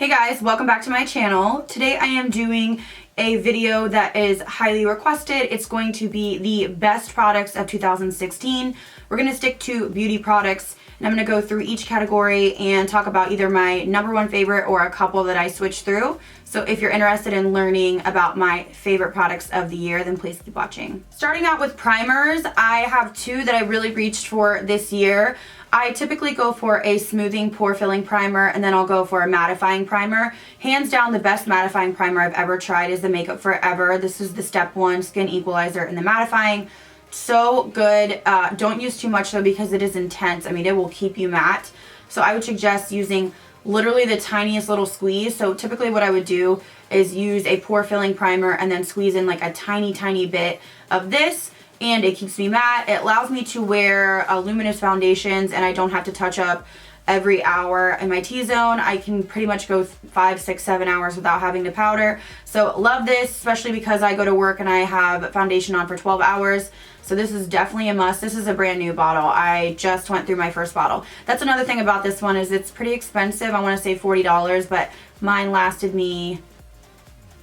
Hey guys, welcome back to my channel. Today I am doing a video that is highly requested. It's going to be the best products of 2016. We're going to stick to beauty products and I'm going to go through each category and talk about either my #1 favorite or a couple that I switched through. So if you're interested in learning about my favorite products of the year, then please keep watching. Starting out with primers, I have two that I really reached for this year. I typically go for a smoothing pore filling primer and then I'll go for a mattifying primer. Hands down, the best mattifying primer I've ever tried is the Makeup Forever. This is the Step 1 Skin Equalizer in the mattifying. So good. Don't use too much though because it is intense. I mean, it will keep you matte. So I would suggest using literally the tiniest little squeeze. So typically what I would do is use a pore filling primer and then squeeze in like a tiny bit of this. And it keeps me matte. It allows me to wear luminous foundations and I don't have to touch up every hour in my T-zone. I can pretty much go 5, 6, 7 hours without having to powder. So love this, especially because I go to work and I have foundation on for 12 hours. So this is definitely a must. This is a brand new bottle. I just went through my first bottle. That's another thing about this one is it's pretty expensive. I want to say $40, but mine lasted me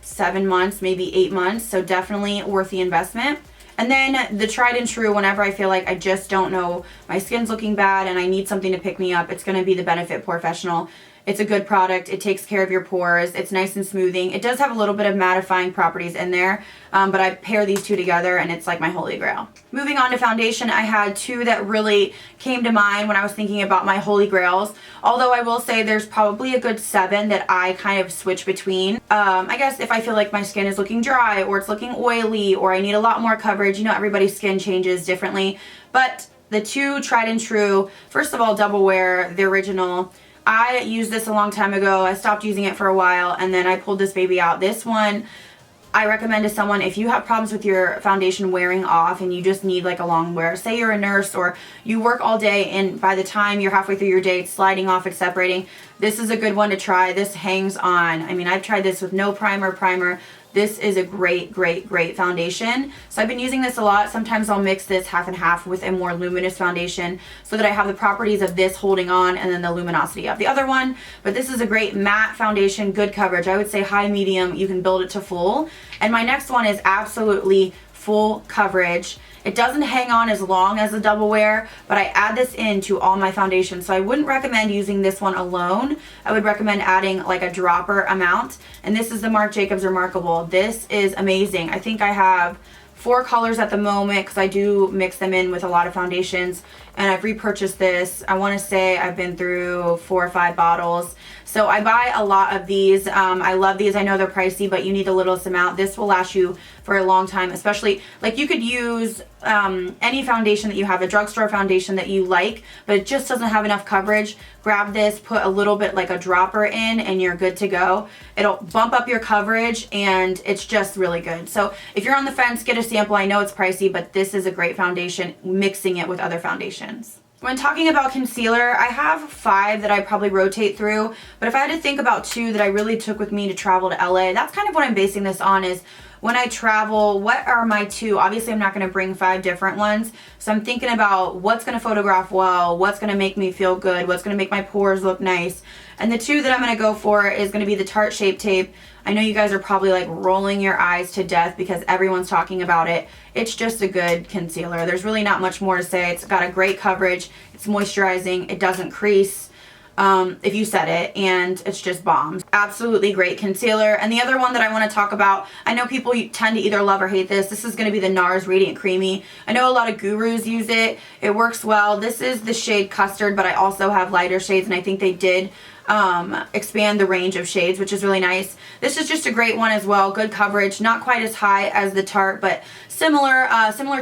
7 months, maybe 8 months. So definitely worth the investment. And then the tried and true, whenever I feel like I just don't know, my skin's looking bad and I need something to pick me up, it's going to be the Benefit Professional. It's a good product. It takes care of your pores. It's nice and smoothing. It does have a little bit of mattifying properties in there, but I pair these two together and it's like my holy grail. Moving on to foundation, I had two that really came to mind when I was thinking about my holy grails. Although I will say there's probably a good 7 that I kind of switch between. I guess if I feel like my skin is looking dry or it's looking oily or I need a lot more coverage, you know, everybody's skin changes differently. But the two tried and true, first of all, Double Wear, the original. I used this a long time ago. I stopped using it for a while and then I pulled this baby out. This one I recommend to someone if you have problems with your foundation wearing off and you just need like a long wear. Say you're a nurse or you work all day and by the time you're halfway through your day it's sliding off, it's separating. This is a good one to try. This hangs on. I mean, I've tried this with no primer. This is a great foundation. So I've been using this a lot. Sometimes I'll mix this half and half with a more luminous foundation so that I have the properties of this holding on and then the luminosity of the other one. But this is a great matte foundation, good coverage. I would say high, medium, you can build it to full. And my next one is absolutely full coverage. It doesn't hang on as long as the Double Wear, but I add this into all my foundations. So I wouldn't recommend using this one alone. I would recommend adding like a dropper amount. And this is the Marc Jacobs Remarkable. This is amazing. I think I have 4 colors at the moment because I do mix them in with a lot of foundations. And I've repurchased this. I want to say I've been through 4 or 5 bottles. So I buy a lot of these. I love these. I know they're pricey, but you need the littlest amount. This will last you for a long time, especially like you could use any foundation that you have, a drugstore foundation that you like, but it just doesn't have enough coverage. Grab this, put a little bit like a dropper in and you're good to go. It'll bump up your coverage and it's just really good. So if you're on the fence, get a sample. I know it's pricey, but this is a great foundation, mixing it with other foundations. When talking about concealer, I have 5 that I probably rotate through, but if I had to think about 2 that I really took with me to travel to LA, that's kind of what I'm basing this on is when I travel, what are my 2? Obviously, I'm not going to bring 5 different ones, so I'm thinking about what's going to photograph well, what's going to make me feel good, what's going to make my pores look nice. And the 2 that I'm going to go for is going to be the Tarte Shape Tape. I know you guys are probably like rolling your eyes to death because everyone's talking about it. It's just a good concealer. There's really not much more to say. It's got a great coverage. It's moisturizing. It doesn't crease if you set it, and it's just bomb. Absolutely great concealer. And the other one that I want to talk about, I know people tend to either love or hate this. This is going to be the NARS Radiant Creamy. I know a lot of gurus use it. It works well. This is the shade Custard, but I also have lighter shades, and I think they did expand the range of shades, which is really nice. This is just a great one as well. Good coverage, not quite as high as the Tarte, but similar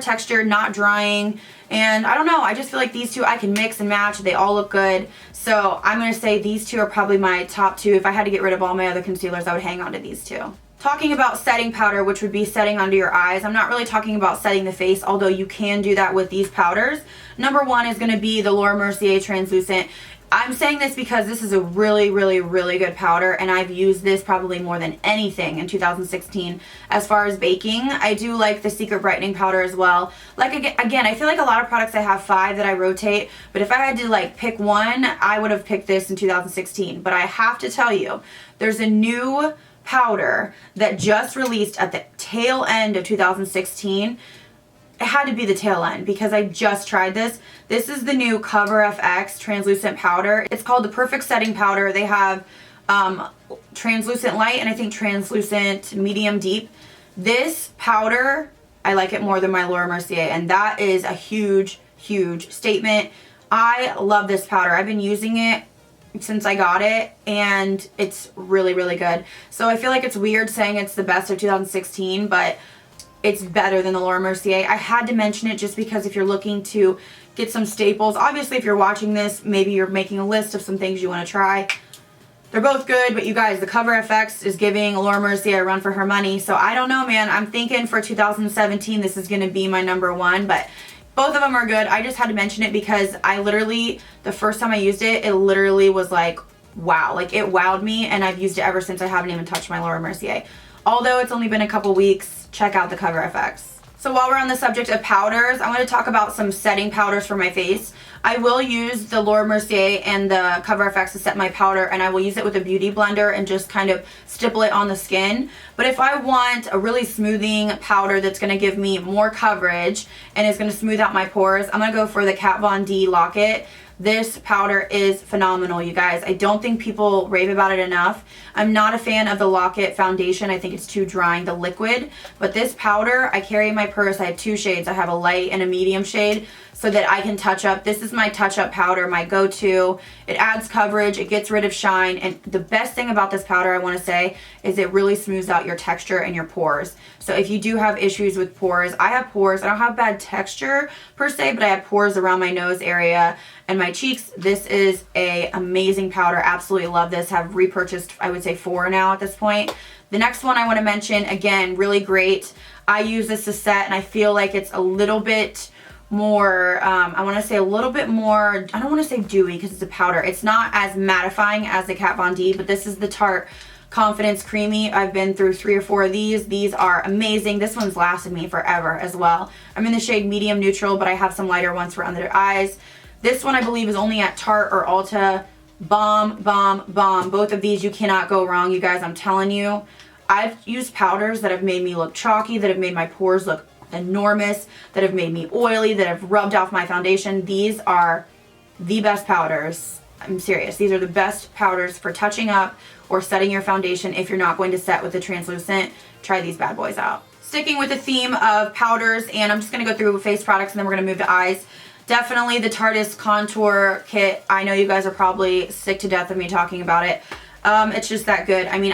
texture, not drying. And I don't know, I just feel like these two I can mix and match. They all look good. So I'm going to say these two are probably my top 2. If I had to get rid of all my other concealers, I would hang on to these 2. talking about setting powder, which would be setting under your eyes. I'm not really talking about setting the face, although you can do that with these powders. Number one is going to be the Laura Mercier Translucent. I'm saying this because this is a really, really, really good powder, and I've used this probably more than anything in 2016. As far as baking, I do like the Secret Brightening Powder as well. Like, again, I feel like a lot of products I have 5 that I rotate, but if I had to like pick one, I would have picked this in 2016. But I have to tell you, there's a new powder that just released at the tail end of 2016. It had to be the tail end because I just tried this. This is the new Cover FX translucent powder. It's called the Perfect Setting Powder. They have translucent light and I think translucent medium deep. This powder, I like it more than my Laura Mercier, and that is a huge, huge statement. I love this powder. I've been using it since I got it, and it's really, really good. So I feel like it's weird saying it's the best of 2016, but it's better than the Laura Mercier. I had to mention it just because if you're looking to get some staples, obviously if you're watching this, maybe you're making a list of some things you want to try. They're both good, but you guys, the Cover FX is giving Laura Mercier a run for her money. So I don't know, man. I'm thinking for 2017, this is going to be my number one, but both of them are good. I just had to mention it because I literally, the first time I used it, it literally was like, wow. Like, it wowed me, and I've used it ever since. I haven't even touched my Laura Mercier. Although it's only been a couple weeks, check out the Cover FX. So while we're on the subject of powders, I want to talk about some setting powders for my face. I will use the Laura Mercier and the Cover FX to set my powder, and I will use it with a beauty blender and just kind of stipple it on the skin. But if I want a really smoothing powder that's going to give me more coverage and is going to smooth out my pores, I'm going to go for the Kat Von D Lock-It. This powder is phenomenal, you guys. I don't think people rave about it enough. I'm not a fan of the Lock-It foundation. I think it's too drying, the liquid. But this powder, I carry in my purse. I have 2 shades. I have a light and a medium shade so that I can touch up. This is my touch-up powder, my go-to. It adds coverage. It gets rid of shine. And the best thing about this powder, I want to say, is it really smooths out your texture and your pores. So if you do have issues with pores, I have pores. I don't have bad texture per se, but I have pores around my nose area and my cheeks. This is a amazing powder. Absolutely love this. Have repurchased, I would say, 4 now at this point. The next one I want to mention, again, really great. I use this to set, and I feel like it's a little bit more, I want to say a little bit more, I don't want to say dewy because it's a powder. It's not as mattifying as the Kat Von D, but this is the Tarte Confidence Creamy. I've been through 3 or 4 of these. These are amazing. This one's lasted me forever as well. I'm in the shade medium neutral, but I have some lighter ones for under the eyes. This one I believe is only at Tarte or Ulta. Bomb, bomb, bomb. Both of these, you cannot go wrong, you guys. I'm telling you. I've used powders that have made me look chalky, that have made my pores look enormous, that have made me oily, that have rubbed off my foundation. These are the best powders. I'm serious. These are the best powders for touching up or setting your foundation. If you're not going to set with the translucent, try these bad boys out. Sticking with the theme of powders, and I'm just going to go through face products and then we're going to move to eyes. Definitely the Tarte Contour Kit. I know you guys are probably sick to death of me talking about it. It's just that good. I mean,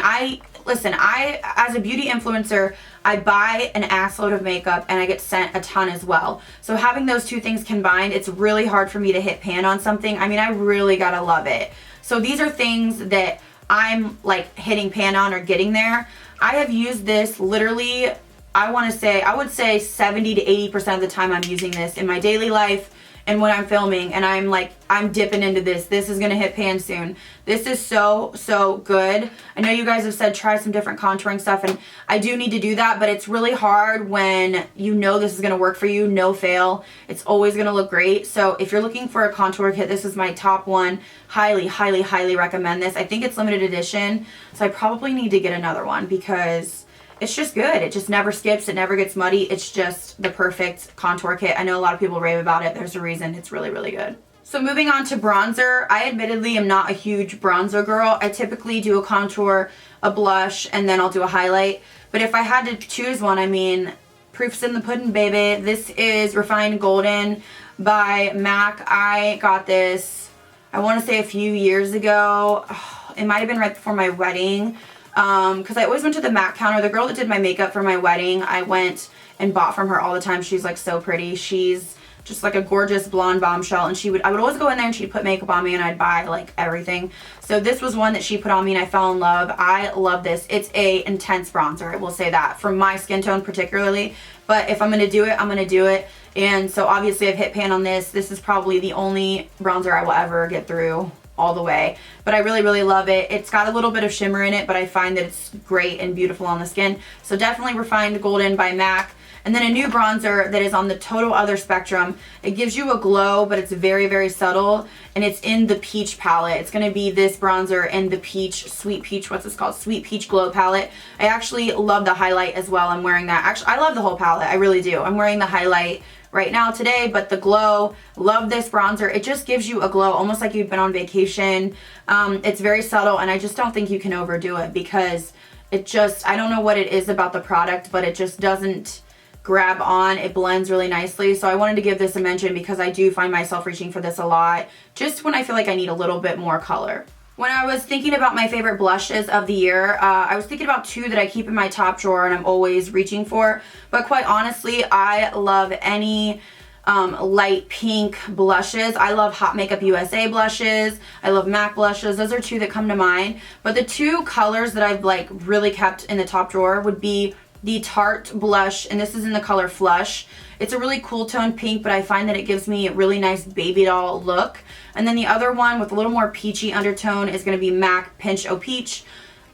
listen, as a beauty influencer, I buy an assload of makeup and I get sent a ton as well. So having those two things combined, it's really hard for me to hit pan on something. I mean, I really gotta love it. So these are things that I'm like hitting pan on or getting there. I have used this literally, I would say 70 to 80% of the time I'm using this in my daily life and when I'm filming, and I'm dipping into this. This is gonna hit pan soon. This is so, so good. I know you guys have said try some different contouring stuff, and I do need to do that, but it's really hard when you know this is gonna work for you, no fail. It's always gonna look great. So if you're looking for a contour kit, this is my top one. Highly, highly, highly recommend this. I think it's limited edition, so I probably need to get another one because it's just good. It just never skips. It never gets muddy. It's just the perfect contour kit. I know a lot of people rave about it. There's a reason. It's really, really good. So moving on to bronzer. I admittedly am not a huge bronzer girl. I typically do a contour, a blush, and then I'll do a highlight. But if I had to choose one, I mean, proof's in the pudding, baby. This is Refined Golden by MAC. I got this, I want to say a few years ago. Oh, it might have been right before my wedding. Because I always went to the MAC counter. The girl that did my makeup for my wedding, I went and bought from her all the time. She's like so pretty. She's just like a gorgeous blonde bombshell, and I would always go in there and she'd put makeup on me and I'd buy like everything. So this was one that she put on me and I fell in love. I love this. It's a intense bronzer, I will say that, for my skin tone particularly, but if I'm going to do it, I'm going to do it. And so obviously I've hit pan on this. This is probably the only bronzer I will ever get through all the way, but I really, really love it. It's got a little bit of shimmer in it, but I find that it's great and beautiful on the skin. So definitely Refined Golden by MAC. And then a new bronzer that is on the total other spectrum. It gives you a glow, but it's very, very subtle, and it's in the peach palette. It's going to be this bronzer in the peach, sweet peach, what's this called? Sweet Peach Glow palette. I actually love the highlight as well. I'm wearing that. Actually, I love the whole palette. I really do. I'm wearing the highlight right now today, but the glow, love this bronzer. It just gives you a glow almost like you've been on vacation. It's very subtle, and I just don't think you can overdo it because it just, I don't know what it is about the product, but it just doesn't grab on. It blends really nicely. So I wanted to give this a mention because I do find myself reaching for this a lot, just when I feel like I need a little bit more color. When I was thinking about my favorite blushes of the year, I was thinking about two that I keep in my top drawer and I'm always reaching for. But quite honestly, I love any light pink blushes. I love Hot Makeup USA blushes. I love MAC blushes. Those are two that come to mind. But the two colors that I've like really kept in the top drawer would be the Tarte blush, and this is in the color Flush. It's a really cool tone pink, but I find that it gives me a really nice baby doll look. And then the other one with a little more peachy undertone is going to be MAC Pinch O Peach.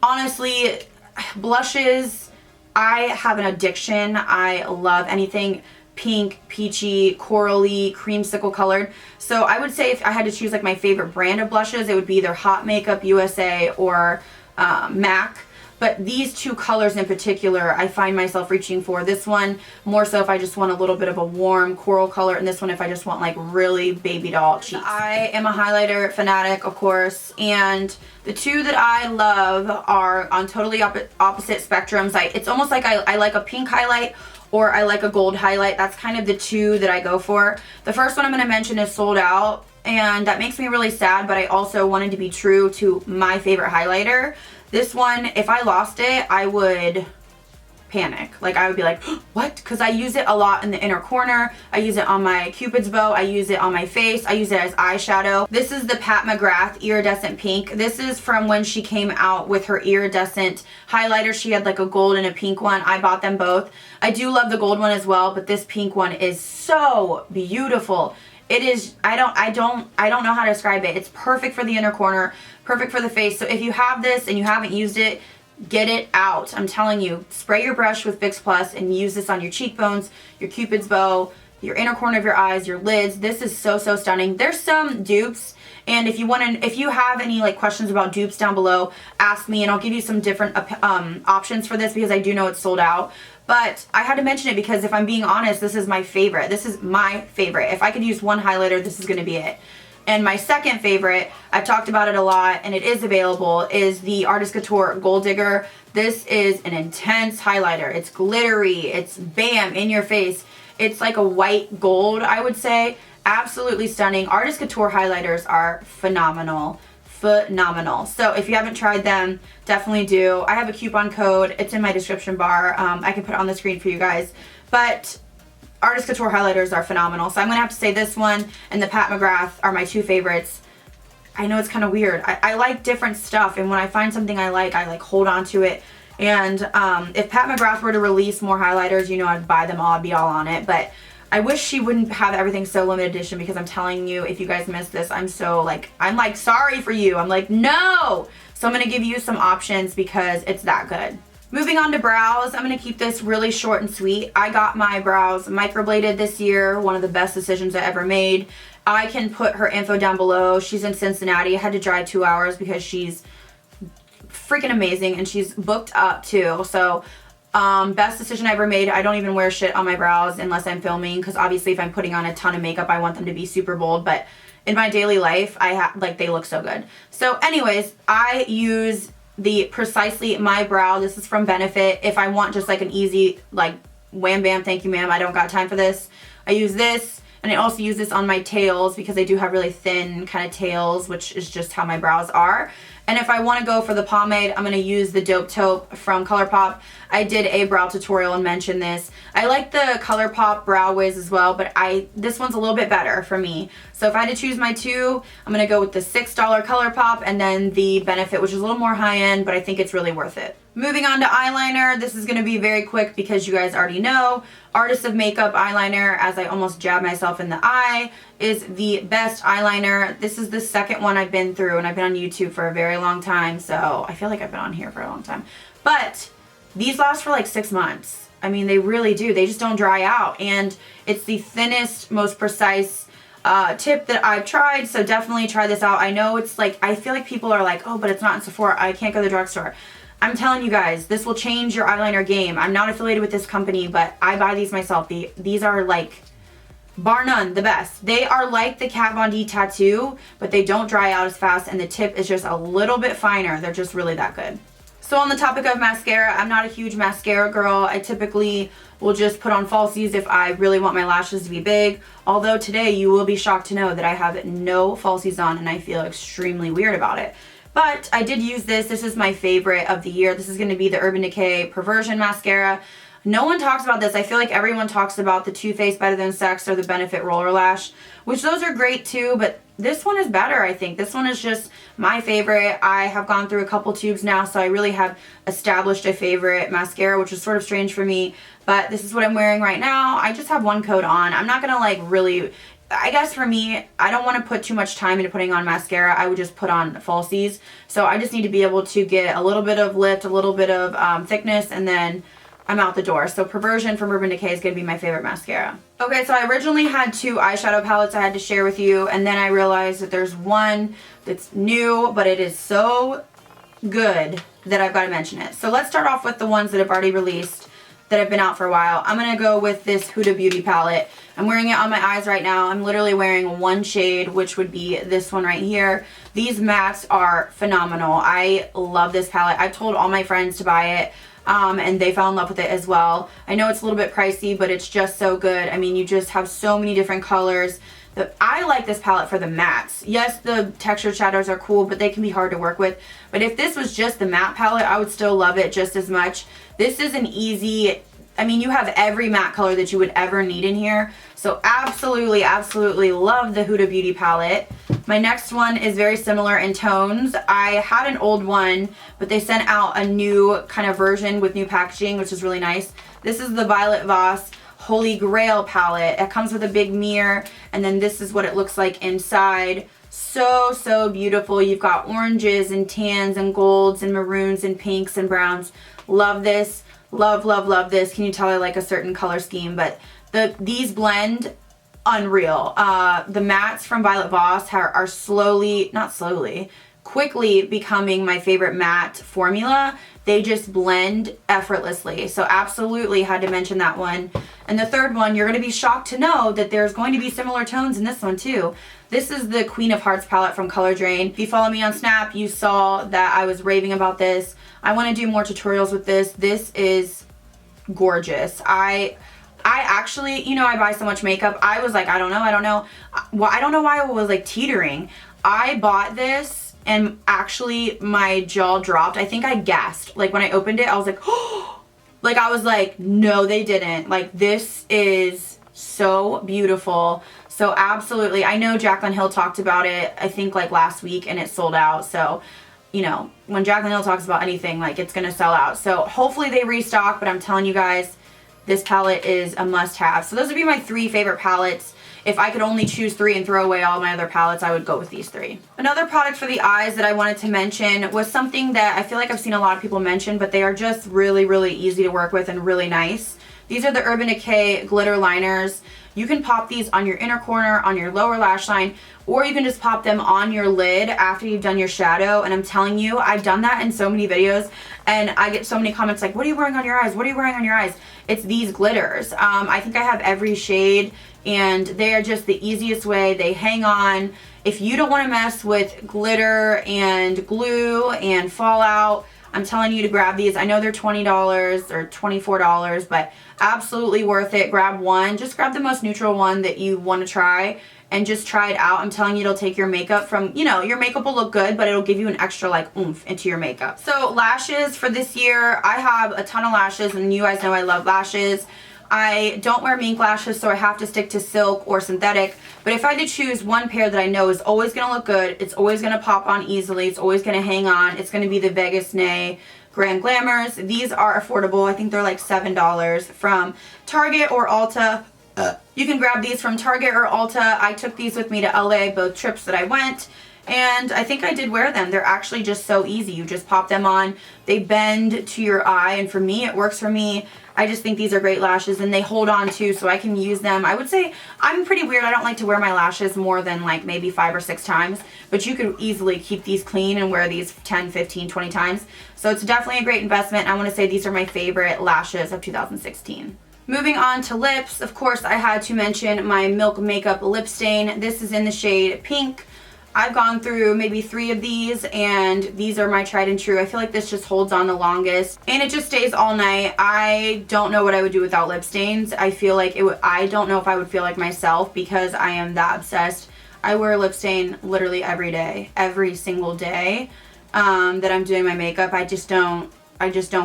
Honestly, blushes, I have an addiction. I love anything pink, peachy, corally, creamsicle colored. So I would say if I had to choose like my favorite brand of blushes, it would be either Hot Makeup USA or MAC. But these two colors in particular, I find myself reaching for. This one more so if I just want a little bit of a warm coral color, and this one if I just want like really baby doll cheeks. I am a highlighter fanatic, of course, and the two that I love are on totally opposite spectrums. It's almost like I like a pink highlight or I like a gold highlight. That's kind of the two that I go for. The first one I'm going to mention is sold out, and that makes me really sad, but I also wanted to be true to my favorite highlighter. This one, if I lost it, I would panic. Like, I would be like, what? Because I use it a lot in the inner corner. I use it on my Cupid's bow. I use it on my face. I use it as eyeshadow. This is the Pat McGrath Iridescent Pink. This is from when she came out with her iridescent highlighter. She had like a gold and a pink one. I bought them both. I do love the gold one as well, but this pink one is so beautiful. It is, I don't know how to describe it. It's perfect for the inner corner, perfect for the face. So if you have this and you haven't used it, get it out. I'm telling you, spray your brush with Fix Plus and use this on your cheekbones, your Cupid's bow, your inner corner of your eyes, your lids. This is so, so stunning. There's some dupes, and if you have any like questions about dupes down below, ask me and I'll give you some different options for this because I do know it's sold out. But I had to mention it because if I'm being honest, this is my favorite. This is my favorite. If I could use one highlighter, this is going to be it. And my second favorite, I've talked about it a lot and it is available, is the Artist Couture Gold Digger. This is an intense highlighter. It's glittery. It's bam, in your face. It's like a white gold, I would say. Absolutely stunning. Artist Couture highlighters are phenomenal. Phenomenal. So if you haven't tried them, definitely do. I have a coupon code. It's in my description bar. I can put it on the screen for you guys. But Artist Couture highlighters are phenomenal. So I'm going to have to say this one and the Pat McGrath are my two favorites. I know it's kind of weird. I like different stuff, and when I find something I like hold on to it. And if Pat McGrath were to release more highlighters, you know, I'd buy them all. I'd be all on it. But I wish she wouldn't have everything so limited edition, because I'm telling you, if you guys missed this, I'm like sorry for you. I'm like, no. So I'm going to give you some options because it's that good. Moving on to brows, I'm going to keep this really short and sweet. I got my brows microbladed this year, one of the best decisions I ever made. I can put her info down below. She's in Cincinnati. I had to drive 2 hours because she's freaking amazing and she's booked up too. So best decision I ever made. I don't even wear shit on my brows unless I'm filming, because obviously if I'm putting on a ton of makeup, I want them to be super bold, but in my daily life, they look so good. So anyways, I use the Precisely My Brow. This is from Benefit. If I want just like an easy, like, wham bam, thank you ma'am, I don't got time for this, I use this. And I also use this on my tails because I do have really thin kind of tails, which is just how my brows are. And if I want to go for the pomade, I'm going to use the Dope Taupe from ColourPop. I did a brow tutorial and mentioned this. I like the ColourPop Brow Wiz as well, but this one's a little bit better for me. So if I had to choose my two, I'm going to go with the $6 ColourPop and then the Benefit, which is a little more high-end, but I think it's really worth it. Moving on to eyeliner, this is going to be very quick because you guys already know. Artist of Makeup eyeliner, as I almost jabbed myself in the eye, is the best eyeliner. This is the second one I've been through, and I've been on YouTube for a very long time, so I feel like I've been on here for a long time. But these last for like 6 months. I mean, they really do. They just don't dry out, and it's the thinnest, most precise tip that I've tried, so definitely try this out. I know it's like, I feel like people are like, oh, but it's not in Sephora. I can't go to the drugstore. I'm telling you guys, this will change your eyeliner game. I'm not affiliated with this company, but I buy these myself. These are like, bar none, the best. They are like the Kat Von D Tattoo, but they don't dry out as fast, and the tip is just a little bit finer. They're just really that good. So on the topic of mascara, I'm not a huge mascara girl. I typically will just put on falsies if I really want my lashes to be big. Although today you will be shocked to know that I have no falsies on and I feel extremely weird about it. But I did use this. This is my favorite of the year. This is going to be the Urban Decay Perversion Mascara. No one talks about this. I feel like everyone talks about the Too Faced Better Than Sex or the Benefit Roller Lash, which those are great too, but this one is better, I think. This one is just my favorite. I have gone through a couple tubes now, so I really have established a favorite mascara, which is sort of strange for me, but this is what I'm wearing right now. I just have one coat on. I'm not going to like really... I guess for me, I don't want to put too much time into putting on mascara. I would just put on falsies. So I just need to be able to get a little bit of lift, a little bit of thickness, and then I'm out the door. So Perversion from Urban Decay is going to be my favorite mascara. Okay, so I originally had 2 eyeshadow palettes I had to share with you, and then I realized that there's one that's new, but it is so good that I've got to mention it. So let's start off with the ones that have already released, that have been out for a while. I'm going to go with this Huda Beauty palette. I'm wearing it on my eyes right now. I'm literally wearing one shade, which would be this one right here. These mattes are phenomenal. I love this palette. I've told all my friends to buy it, and they fell in love with it as well. I know it's a little bit pricey, but it's just so good. I mean, you just have so many different colors. I like this palette for the mattes. Yes, the textured shadows are cool, but they can be hard to work with. But if this was just the matte palette, I would still love it just as much. This is an easy, I mean, you have every matte color that you would ever need in here. So absolutely, absolutely love the Huda Beauty palette. My next one is very similar in tones. I had an old one, but they sent out a new kind of version with new packaging, which is really nice. This is the Violet Voss Holy Grail palette. It comes with a big mirror, and then this is what it looks like inside. So, so beautiful. You've got oranges and tans and golds and maroons and pinks and browns. Love this. Love, love, love this. Can you tell I like a certain color scheme? But these blend unreal. The mattes from Violet Voss are quickly becoming my favorite matte formula. They just blend effortlessly. So absolutely had to mention that one. And the third one, you're going to be shocked to know that there's going to be similar tones in this one too. This is the Queen of Hearts palette from Color Drain. If you follow me on Snap, you saw that I was raving about this. I want to do more tutorials with this. This is gorgeous. I actually, you know, I buy so much makeup. I was like, I don't know. Well, I don't know why I was like teetering. I bought this and actually my jaw dropped. I think I gasped. Like when I opened it, I was like, oh, like I was like, no, they didn't. Like this is so beautiful. So absolutely. I know Jaclyn Hill talked about it, I think like last week, and it sold out. So, you know, when Jaclyn Hill talks about anything, like it's going to sell out. So hopefully they restock, but I'm telling you guys, this palette is a must-have. So those would be my 3 favorite palettes. If I could only choose 3 and throw away all my other palettes, I would go with these 3. Another product for the eyes that I wanted to mention was something that I feel like I've seen a lot of people mention, but they are just really, really easy to work with and really nice. These are the Urban Decay glitter liners. You can pop these on your inner corner, on your lower lash line, or you can just pop them on your lid after you've done your shadow. And I'm telling you, I've done that in so many videos, and I get so many comments like, what are you wearing on your eyes? What are you wearing on your eyes? It's these glitters. I think I have every shade, and they are just the easiest way. They hang on. If you don't want to mess with glitter and glue and fallout, I'm telling you to grab these. I know they're $20 or $24, but absolutely worth it. Grab one. Just grab the most neutral one that you want to try, and just try it out. I'm telling you, it'll take your makeup from, you know, your makeup will look good, but it'll give you an extra like oomph into your makeup. So lashes for this year, I have a ton of lashes, and you guys know I love lashes. I don't wear mink lashes, so I have to stick to silk or synthetic. But if I had to choose one pair that I know is always going to look good, it's always going to pop on easily, it's always going to hang on, it's going to be the Vegas Nay Grand Glamours. These are affordable. I think they're like $7 from Target or Ulta. You can grab these from Target or Ulta. I took these with me to LA both trips that I went, and I think I did wear them. They're actually just so easy. You just pop them on. They bend to your eye, and for me, it works for me. I just think these are great lashes, and they hold on too, so I can use them. I would say I'm pretty weird. I don't like to wear my lashes more than like maybe 5 or 6 times, but you could easily keep these clean and wear these 10, 15, 20 times. So it's definitely a great investment. I want to say these are my favorite lashes of 2016. Moving on to lips, of course I had to mention my Milk Makeup lip stain. This is in the shade Pink. I've gone through maybe 3 of these, and these are my tried and true. I feel like this just holds on the longest, and it just stays all night. I don't know what I would do without lip stains. I feel like I don't know if I would feel like myself, because I am that obsessed. I wear a lip stain literally every day, every single day that I'm doing my makeup. I just don't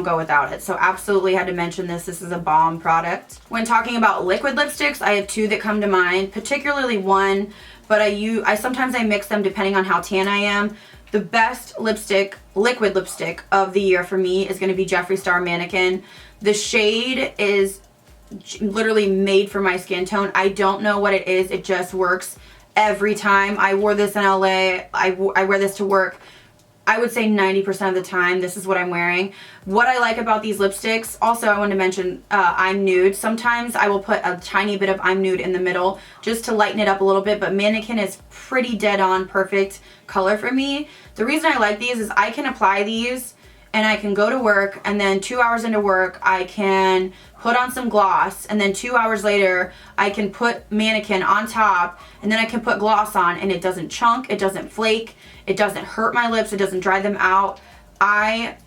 go without it. So absolutely had to mention this. This is a bomb product. When talking about liquid lipsticks, I have 2 that come to mind, particularly one, but I sometimes mix them depending on how tan I am. The best lipstick, liquid lipstick of the year for me is going to be Jeffree Star Mannequin. The shade is literally made for my skin tone. I don't know what it is. It just works every time. I wore this in LA. I wear this to work. I would say 90% of the time this is what I'm wearing. What I like about these lipsticks, also I wanted to mention I'm Nude. Sometimes I will put a tiny bit of I'm Nude in the middle just to lighten it up a little bit, but Mannequin is pretty dead on perfect color for me. The reason I like these is I can apply these and I can go to work, and then 2 hours into work I can put on some gloss, and then 2 hours later I can put Mannequin on top, and then I can put gloss on, and it doesn't chunk, it doesn't flake, it doesn't hurt my lips, it doesn't dry them out. I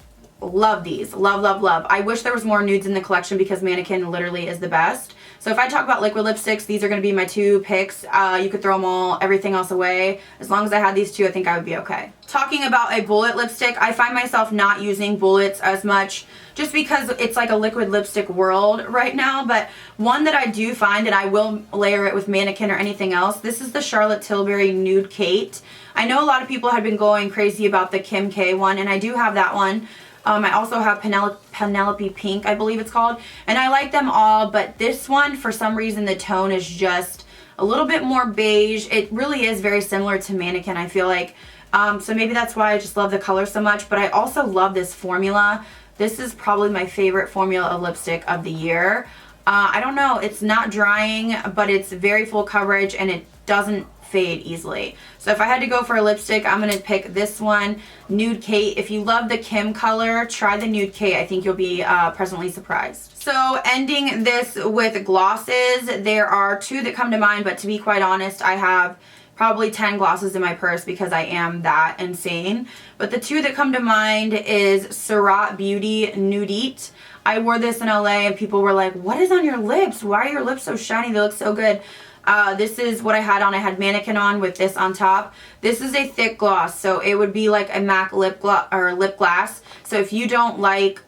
love these. Love, love, love. I wish there was more nudes in the collection, because Mannequin literally is the best. So if I talk about liquid lipsticks, these are going to be my 2 picks. You could throw them all, everything else away. As long as I had these 2, I think I would be okay. Talking about a bullet lipstick, I find myself not using bullets as much just because it's like a liquid lipstick world right now. But one that I do find, and I will layer it with Mannequin or anything else, this is the Charlotte Tilbury Nude Kate. I know a lot of people have been going crazy about the Kim K one, and I do have that one. I also have Penelope Pink, I believe it's called, and I like them all, but this one, for some reason, the tone is just a little bit more beige. It really is very similar to Mannequin, I feel like, so maybe that's why I just love the color so much. But I also love this formula. This is probably my favorite formula of lipstick of the year. I don't know, it's not drying, but it's very full coverage, and it doesn't fade easily. So if I had to go for a lipstick, I'm going to pick this one, Nude Kate. If you love the Kim color, try the Nude Kate. I think you'll be pleasantly surprised. So ending this with glosses, there are 2 that come to mind, but to be quite honest, I have probably 10 glosses in my purse because I am that insane. But the 2 that come to mind is Surat Beauty Nudite. I wore this in LA, and people were like, what is on your lips? Why are your lips so shiny? They look so good. This is what I had on. I had Mannequin on with this on top. This is a thick gloss, so it would be like a MAC lip glass. So if you don't like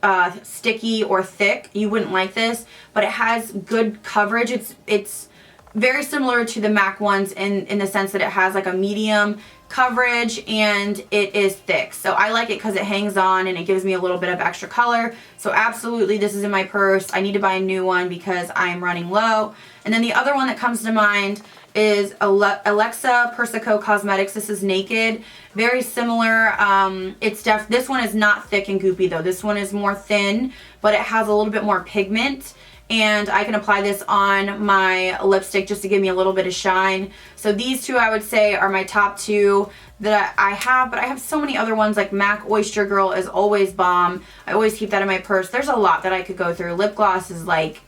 sticky or thick, you wouldn't like this, but it has good coverage. It's very similar to the MAC ones in the sense that it has like a medium coverage and it is thick. So I like it because it hangs on and it gives me a little bit of extra color. So absolutely, this is in my purse. I need to buy a new one because I am running low. And then the other one that comes to mind is Alexa Persico Cosmetics. This is Naked. Very similar. This one is not thick and goopy though. This one is more thin, but it has a little bit more pigment. And I can apply this on my lipstick just to give me a little bit of shine. So these 2 I would say are my top 2 that I have, but I have so many other ones, like MAC Oyster Girl is always bomb. I always keep that in my purse. There's a lot that I could go through. Lip gloss is like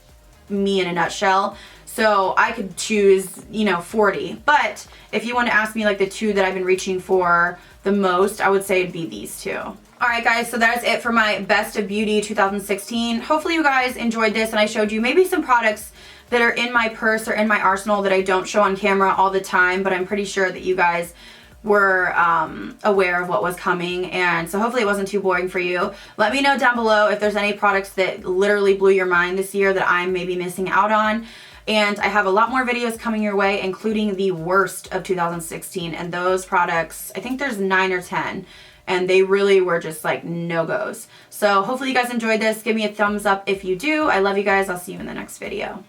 me in a nutshell. So I could choose, 40. But if you want to ask me like the 2 that I've been reaching for the most, I would say it'd be these 2. Alright guys, so that is it for my Best of Beauty 2016. Hopefully you guys enjoyed this and I showed you maybe some products that are in my purse or in my arsenal that I don't show on camera all the time, but I'm pretty sure that you guys were aware of what was coming, and so hopefully it wasn't too boring for you. Let me know down below if there's any products that literally blew your mind this year that I'm maybe missing out on. And I have a lot more videos coming your way, including the worst of 2016, and those products, I think there's 9 or 10, and they really were just like no-goes. So hopefully you guys enjoyed this. Give me a thumbs up if you do. I love you guys. I'll see you in the next video.